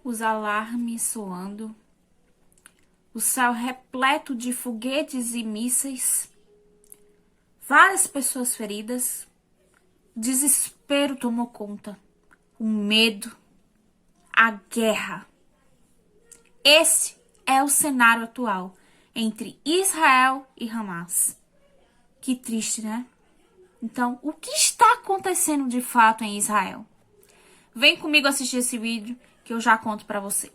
os alarmes soando, o céu repleto de foguetes e mísseis, várias pessoas feridas, desespero tomou conta, o medo, a guerra. Esse é o cenário atual entre Israel e Hamas. Que triste, né? Então, o que está acontecendo de fato em Israel? Vem comigo assistir esse vídeo que eu já conto pra você.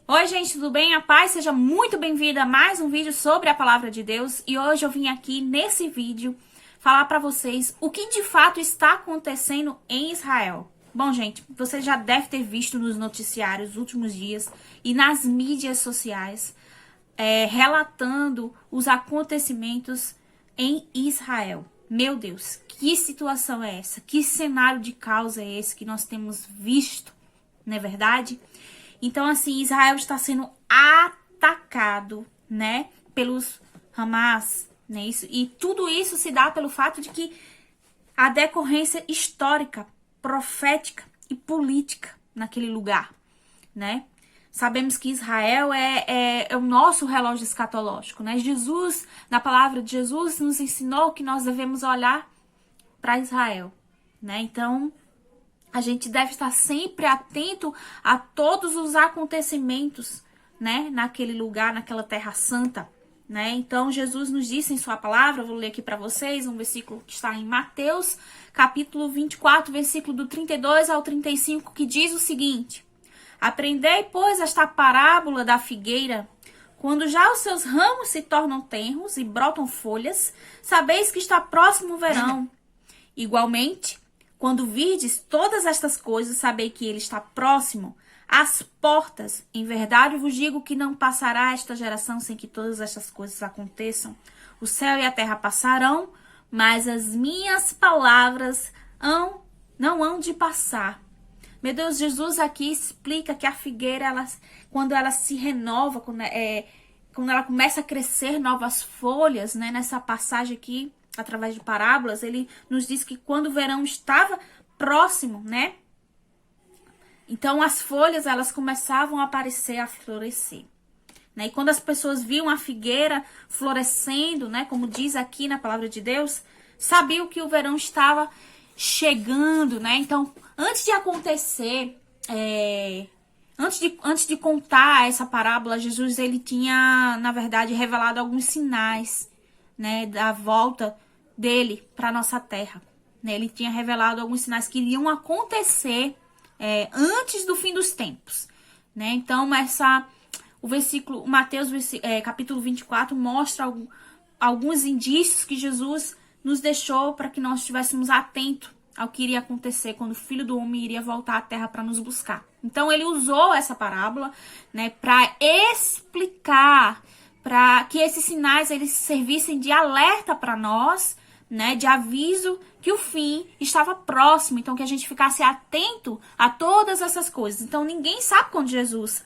Oi, gente, tudo bem? A paz, seja muito bem-vinda a mais um vídeo sobre a palavra de Deus. E hoje eu vim aqui nesse vídeo falar pra vocês o que de fato está acontecendo em Israel. Bom, gente, você já deve ter visto nos noticiários nos últimos dias e nas mídias sociais relatando os acontecimentos em Israel. Meu Deus, que situação é essa? Que cenário de caos é esse que nós temos visto, não é verdade? Então, assim, Israel está sendo atacado, né, pelos Hamas, né, isso, e tudo isso se dá pelo fato de que a decorrência histórica, profética e política naquele lugar, né? Sabemos que Israel é o nosso relógio escatológico, né? Jesus, na palavra de Jesus, nos ensinou que nós devemos olhar para Israel, né? Então, a gente deve estar sempre atento a todos os acontecimentos, né, naquele lugar, naquela terra santa, né? Então, Jesus nos disse em sua palavra, eu vou ler aqui para vocês, um versículo que está em Mateus, capítulo 24, versículo do 32 ao 35, que diz o seguinte: Aprendei, pois, esta parábola da figueira. Quando já os seus ramos se tornam tenros e brotam folhas, sabeis que está próximo o verão. Igualmente, quando virdes todas estas coisas, sabei que ele está próximo às portas. Em verdade vos digo que não passará esta geração sem que todas estas coisas aconteçam. O céu e a terra passarão, mas as minhas palavras não hão de passar. Meu Deus, Jesus aqui explica que a figueira, quando ela se renova, quando ela começa a crescer novas folhas, né, nessa passagem aqui, através de parábolas, ele nos diz que quando o verão estava próximo, né? Então as folhas, elas começavam a aparecer, a florescer, né? E quando as pessoas viam a figueira florescendo, né, como diz aqui na palavra de Deus, sabiam que o verão estava chegando, né? Então, antes de acontecer, antes de contar essa parábola, Jesus, ele tinha, na verdade, revelado alguns sinais, né, da volta dele para nossa terra, né? Ele tinha revelado alguns sinais que iriam acontecer antes do fim dos tempos, né? Então, o versículo, Mateus, capítulo 24, mostra alguns indícios que Jesus nos deixou para que nós estivéssemos atentos ao que iria acontecer quando o Filho do Homem iria voltar à terra para nos buscar. Então, ele usou essa parábola, né, para explicar, para que esses sinais eles servissem de alerta para nós, né, de aviso que o fim estava próximo, então que a gente ficasse atento a todas essas coisas. Então ninguém sabe quando Jesus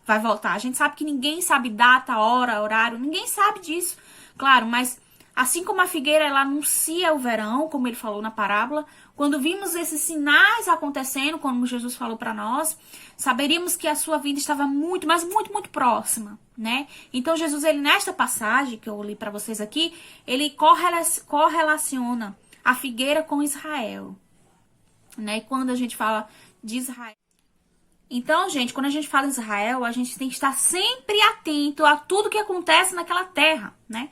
vai voltar. A gente sabe que ninguém sabe data, hora, horário, ninguém sabe disso, claro, mas assim como a figueira ela anuncia o verão, como ele falou na parábola, quando vimos esses sinais acontecendo, como Jesus falou para nós, saberíamos que a sua vida estava muito, mas muito, muito próxima, né? Então Jesus, ele nesta passagem que eu li para vocês aqui, ele correlaciona a figueira com Israel, né? E quando a gente fala de Israel, então, gente, quando a gente fala de Israel, a gente tem que estar sempre atento a tudo que acontece naquela terra, né?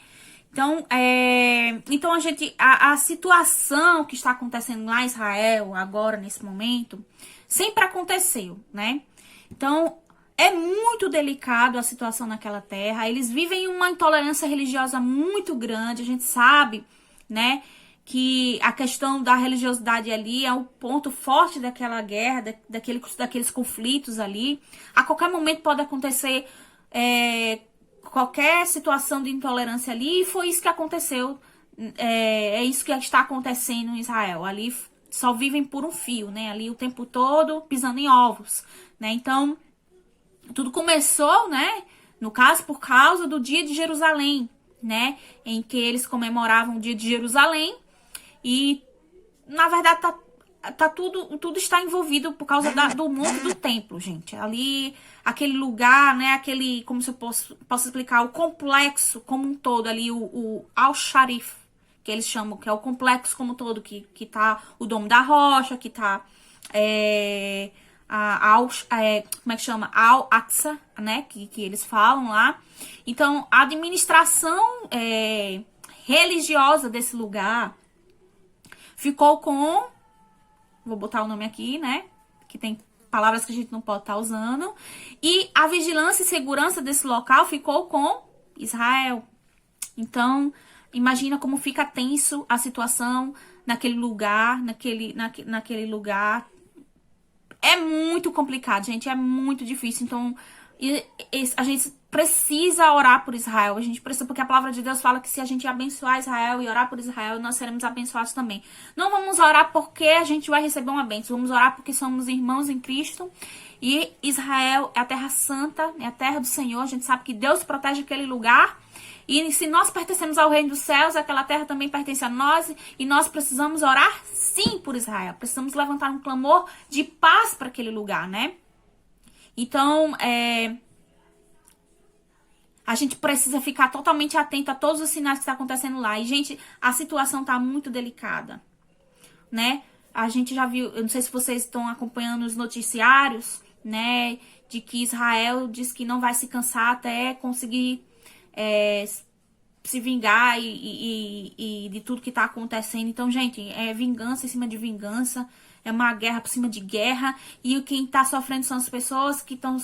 Então a situação que está acontecendo lá em Israel, agora, nesse momento, sempre aconteceu, né? Então, é muito delicado a situação naquela terra. Eles vivem uma intolerância religiosa muito grande. A gente sabe, né, que a questão da religiosidade ali é o ponto forte daquela guerra, daqueles conflitos ali. A qualquer momento pode acontecer qualquer situação de intolerância ali, e foi isso que aconteceu, é isso que está acontecendo em Israel. Ali só vivem por um fio, né? Ali o tempo todo pisando em ovos, né? Então, tudo começou, né? No caso, por causa do dia de Jerusalém, né? Em que eles comemoravam o dia de Jerusalém. E, na verdade, tudo está envolvido por causa do monte do templo, gente. Ali, aquele lugar, né? Aquele, como se eu posso explicar, o complexo como um todo ali, o Al-Sharif, que eles chamam, que é o complexo como um todo, que tá o Domo da Rocha, que tá como é que chama? Al-Aqsa, né? Que eles falam lá. Então, a administração religiosa desse lugar ficou com... Vou botar o nome aqui, né? Que tem palavras que a gente não pode estar usando. E a vigilância e segurança desse local ficou com Israel. Então, imagina como fica tenso a situação naquele lugar, naquele lugar. É muito complicado, gente. É muito difícil. Então, a gente precisa orar por Israel. A gente precisa, porque a palavra de Deus fala que se a gente abençoar Israel e orar por Israel, nós seremos abençoados também. Não vamos orar porque a gente vai receber uma bênção. Vamos orar porque somos irmãos em Cristo. E Israel é a terra santa, é a terra do Senhor. A gente sabe que Deus protege aquele lugar. E se nós pertencemos ao reino dos céus, aquela terra também pertence a nós. E nós precisamos orar, sim, por Israel. Precisamos levantar um clamor de paz para aquele lugar, né? Então, a gente precisa ficar totalmente atento a todos os sinais que estão acontecendo lá. E, gente, a situação tá muito delicada, né? A gente já viu, eu não sei se vocês estão acompanhando os noticiários, né? De que Israel diz que não vai se cansar até conseguir se vingar e de tudo que tá acontecendo. Então, gente, é vingança em cima de vingança. É uma guerra por cima de guerra. E quem tá sofrendo são as pessoas que estão...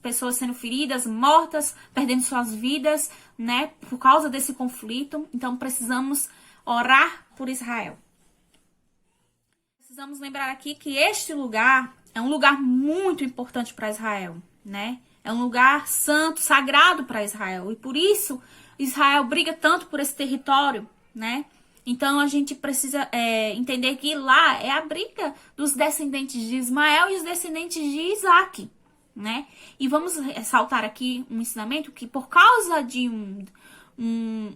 Pessoas sendo feridas, mortas, perdendo suas vidas, né? Por causa desse conflito. Então, precisamos orar por Israel. Precisamos lembrar aqui que este lugar é um lugar muito importante para Israel, né? É um lugar santo, sagrado para Israel. E por isso, Israel briga tanto por esse território, né? Então, a gente precisa entender que lá é a briga dos descendentes de Ismael e os descendentes de Isaac, né? E vamos ressaltar aqui um ensinamento que por causa de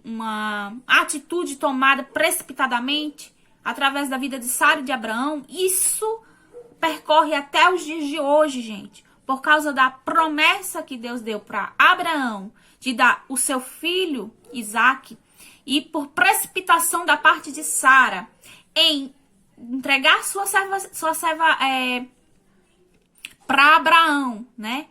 uma atitude tomada precipitadamente através da vida de Sara e de Abraão, isso percorre até os dias de hoje, gente. Por causa da promessa que Deus deu para Abraão de dar o seu filho Isaac, e por precipitação da parte de Sara em entregar sua serva para Abraão, né?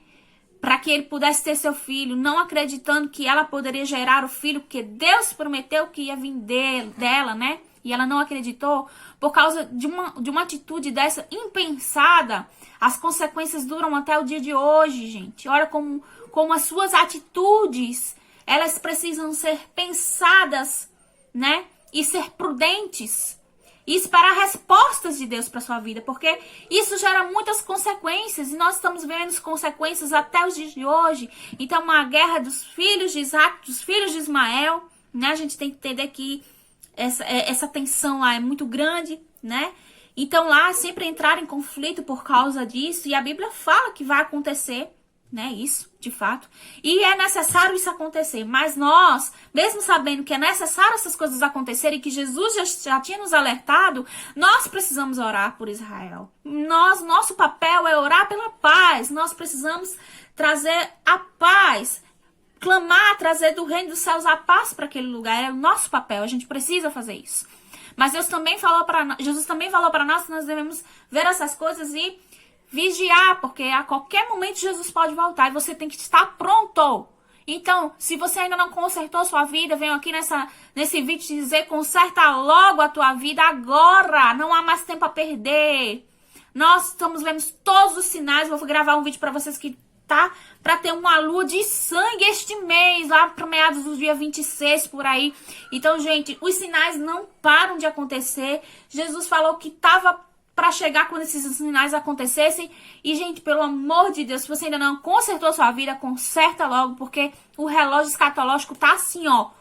Para que ele pudesse ter seu filho, não acreditando que ela poderia gerar o filho, porque Deus prometeu que ia vir dela, né? E ela não acreditou. Por causa de uma atitude dessa impensada, as consequências duram até o dia de hoje, gente. Olha como as suas atitudes, elas precisam ser pensadas, né? E ser prudentes. E esperar respostas de Deus para sua vida, porque isso gera muitas consequências, e nós estamos vendo as consequências até os dias de hoje. Então, uma guerra dos filhos de Isaac, dos filhos de Ismael, né? A gente tem que entender que essa tensão lá é muito grande, né? Então, lá sempre entrar em conflito por causa disso, e a Bíblia fala que vai acontecer, né? Isso, de fato. E é necessário isso acontecer. Mas nós, mesmo sabendo que é necessário essas coisas acontecerem e que Jesus já tinha nos alertado, nós precisamos orar por Israel. Nosso papel é orar pela paz. Nós precisamos trazer a paz. Clamar, trazer do reino dos céus a paz para aquele lugar. É o nosso papel. A gente precisa fazer isso. Mas Jesus também falou para nós que nós devemos ver essas coisas e vigiar, porque a qualquer momento Jesus pode voltar e você tem que estar pronto. Então, se você ainda não consertou sua vida, venho aqui nesse vídeo te dizer, conserta logo a tua vida agora. Não há mais tempo a perder. Nós estamos vendo todos os sinais. Vou gravar um vídeo para vocês que tá para ter uma lua de sangue este mês, lá para meados do dia 26 por aí. Então, gente, os sinais não param de acontecer. Jesus falou que tava para chegar quando esses sinais acontecessem. E, gente, pelo amor de Deus, se você ainda não consertou sua vida, conserta logo, porque o relógio escatológico tá assim, ó,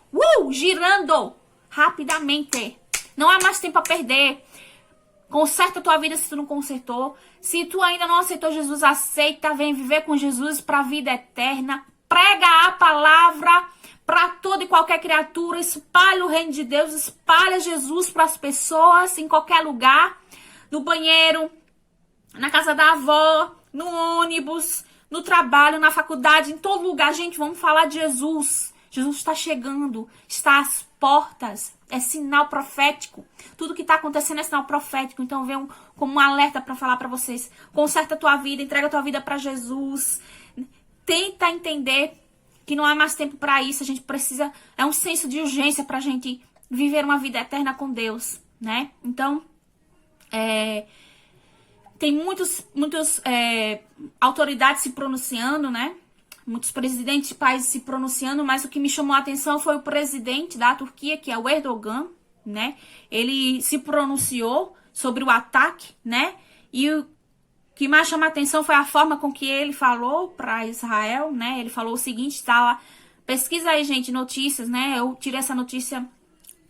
girando rapidamente. Não há mais tempo a perder. Conserta a tua vida se tu não consertou. Se tu ainda não aceitou Jesus, aceita, vem viver com Jesus para a vida eterna. prega a palavra para toda e qualquer criatura, espalha o reino de Deus, espalha Jesus para as pessoas, em qualquer lugar, no banheiro, na casa da avó, no ônibus, no trabalho, na faculdade, em todo lugar. Gente, vamos falar de Jesus. Jesus está chegando, está às portas, é sinal profético. Tudo que está acontecendo é sinal profético. Então venho como um alerta para falar para vocês. Conserta a tua vida, entrega a tua vida para Jesus. Tenta entender que não há mais tempo para isso. A gente precisa, é um senso de urgência para a gente viver uma vida eterna com Deus, né? Então, tem muitas autoridades se pronunciando, né? Muitos presidentes de países se pronunciando, mas o que me chamou a atenção foi o presidente da Turquia, que é o Erdogan, né? Ele se pronunciou sobre o ataque, né? E o que mais chama a atenção foi a forma com que ele falou para Israel, né? Ele falou o seguinte, tá lá, pesquisa aí, gente, notícias, né? Eu tirei essa notícia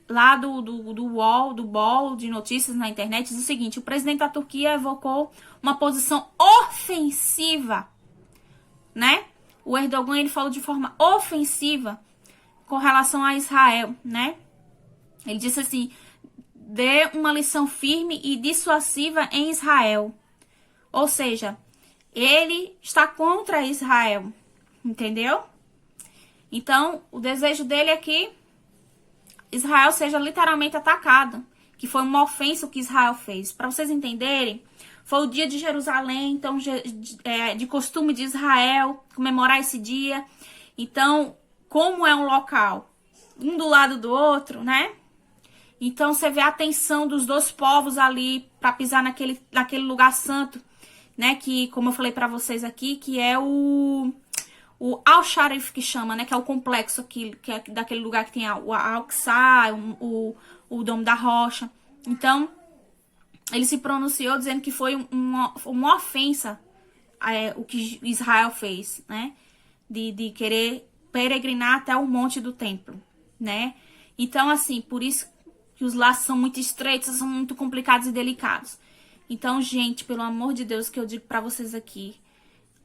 lá do UOL de notícias na internet, diz o seguinte: o presidente da Turquia evocou uma posição ofensiva, né? O Erdogan, ele falou de forma ofensiva com relação a Israel, né? Ele disse assim, dê uma lição firme e dissuasiva em Israel. Ou seja, ele está contra Israel, entendeu? Então, o desejo dele é que Israel seja literalmente atacado, que foi uma ofensa o que Israel fez. Para vocês entenderem, foi o dia de Jerusalém, então de costume de Israel comemorar esse dia. Então, como é um local, um do lado do outro, né? Então, você vê a tensão dos dois povos ali para pisar naquele lugar santo, né? Que, como eu falei para vocês aqui, que é o Al-Sharif, que chama, né? Que é o complexo aqui, que é daquele lugar que tem o Al-Aqsa, o Dom da Rocha. Então, ele se pronunciou dizendo que foi uma ofensa o que Israel fez, né? De querer peregrinar até o monte do templo, né? Então, assim, por isso que os laços são muito estreitos, são muito complicados e delicados. Então, gente, pelo amor de Deus, que eu digo pra vocês aqui,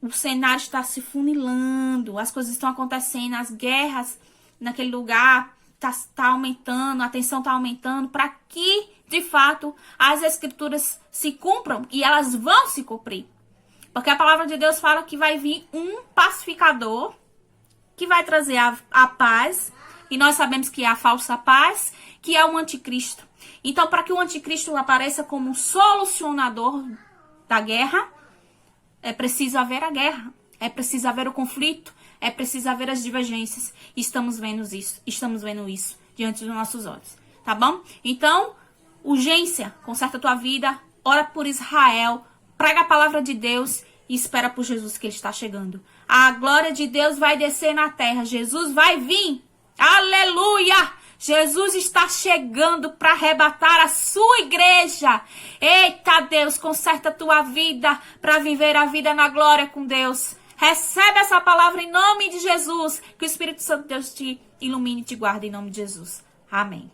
o cenário está se funilando, as coisas estão acontecendo, as guerras naquele lugar tá aumentando, a tensão tá aumentando, para que, de fato, as escrituras se cumpram e elas vão se cumprir. Porque a palavra de Deus fala que vai vir um pacificador que vai trazer a paz, e nós sabemos que é a falsa paz, que é o anticristo. Então, para que o anticristo apareça como um solucionador da guerra, é preciso haver a guerra, é preciso haver o conflito, é preciso haver as divergências. Estamos vendo isso diante dos nossos olhos, tá bom? Então, urgência, conserta a tua vida, ora por Israel, prega a palavra de Deus e espera por Jesus, que ele está chegando. A glória de Deus vai descer na terra, Jesus vai vir, aleluia! Jesus está chegando para arrebatar a sua igreja. Eita Deus, conserta a tua vida para viver a vida na glória com Deus. Recebe essa palavra em nome de Jesus. Que o Espírito Santo de Deus te ilumine e te guarde em nome de Jesus. Amém.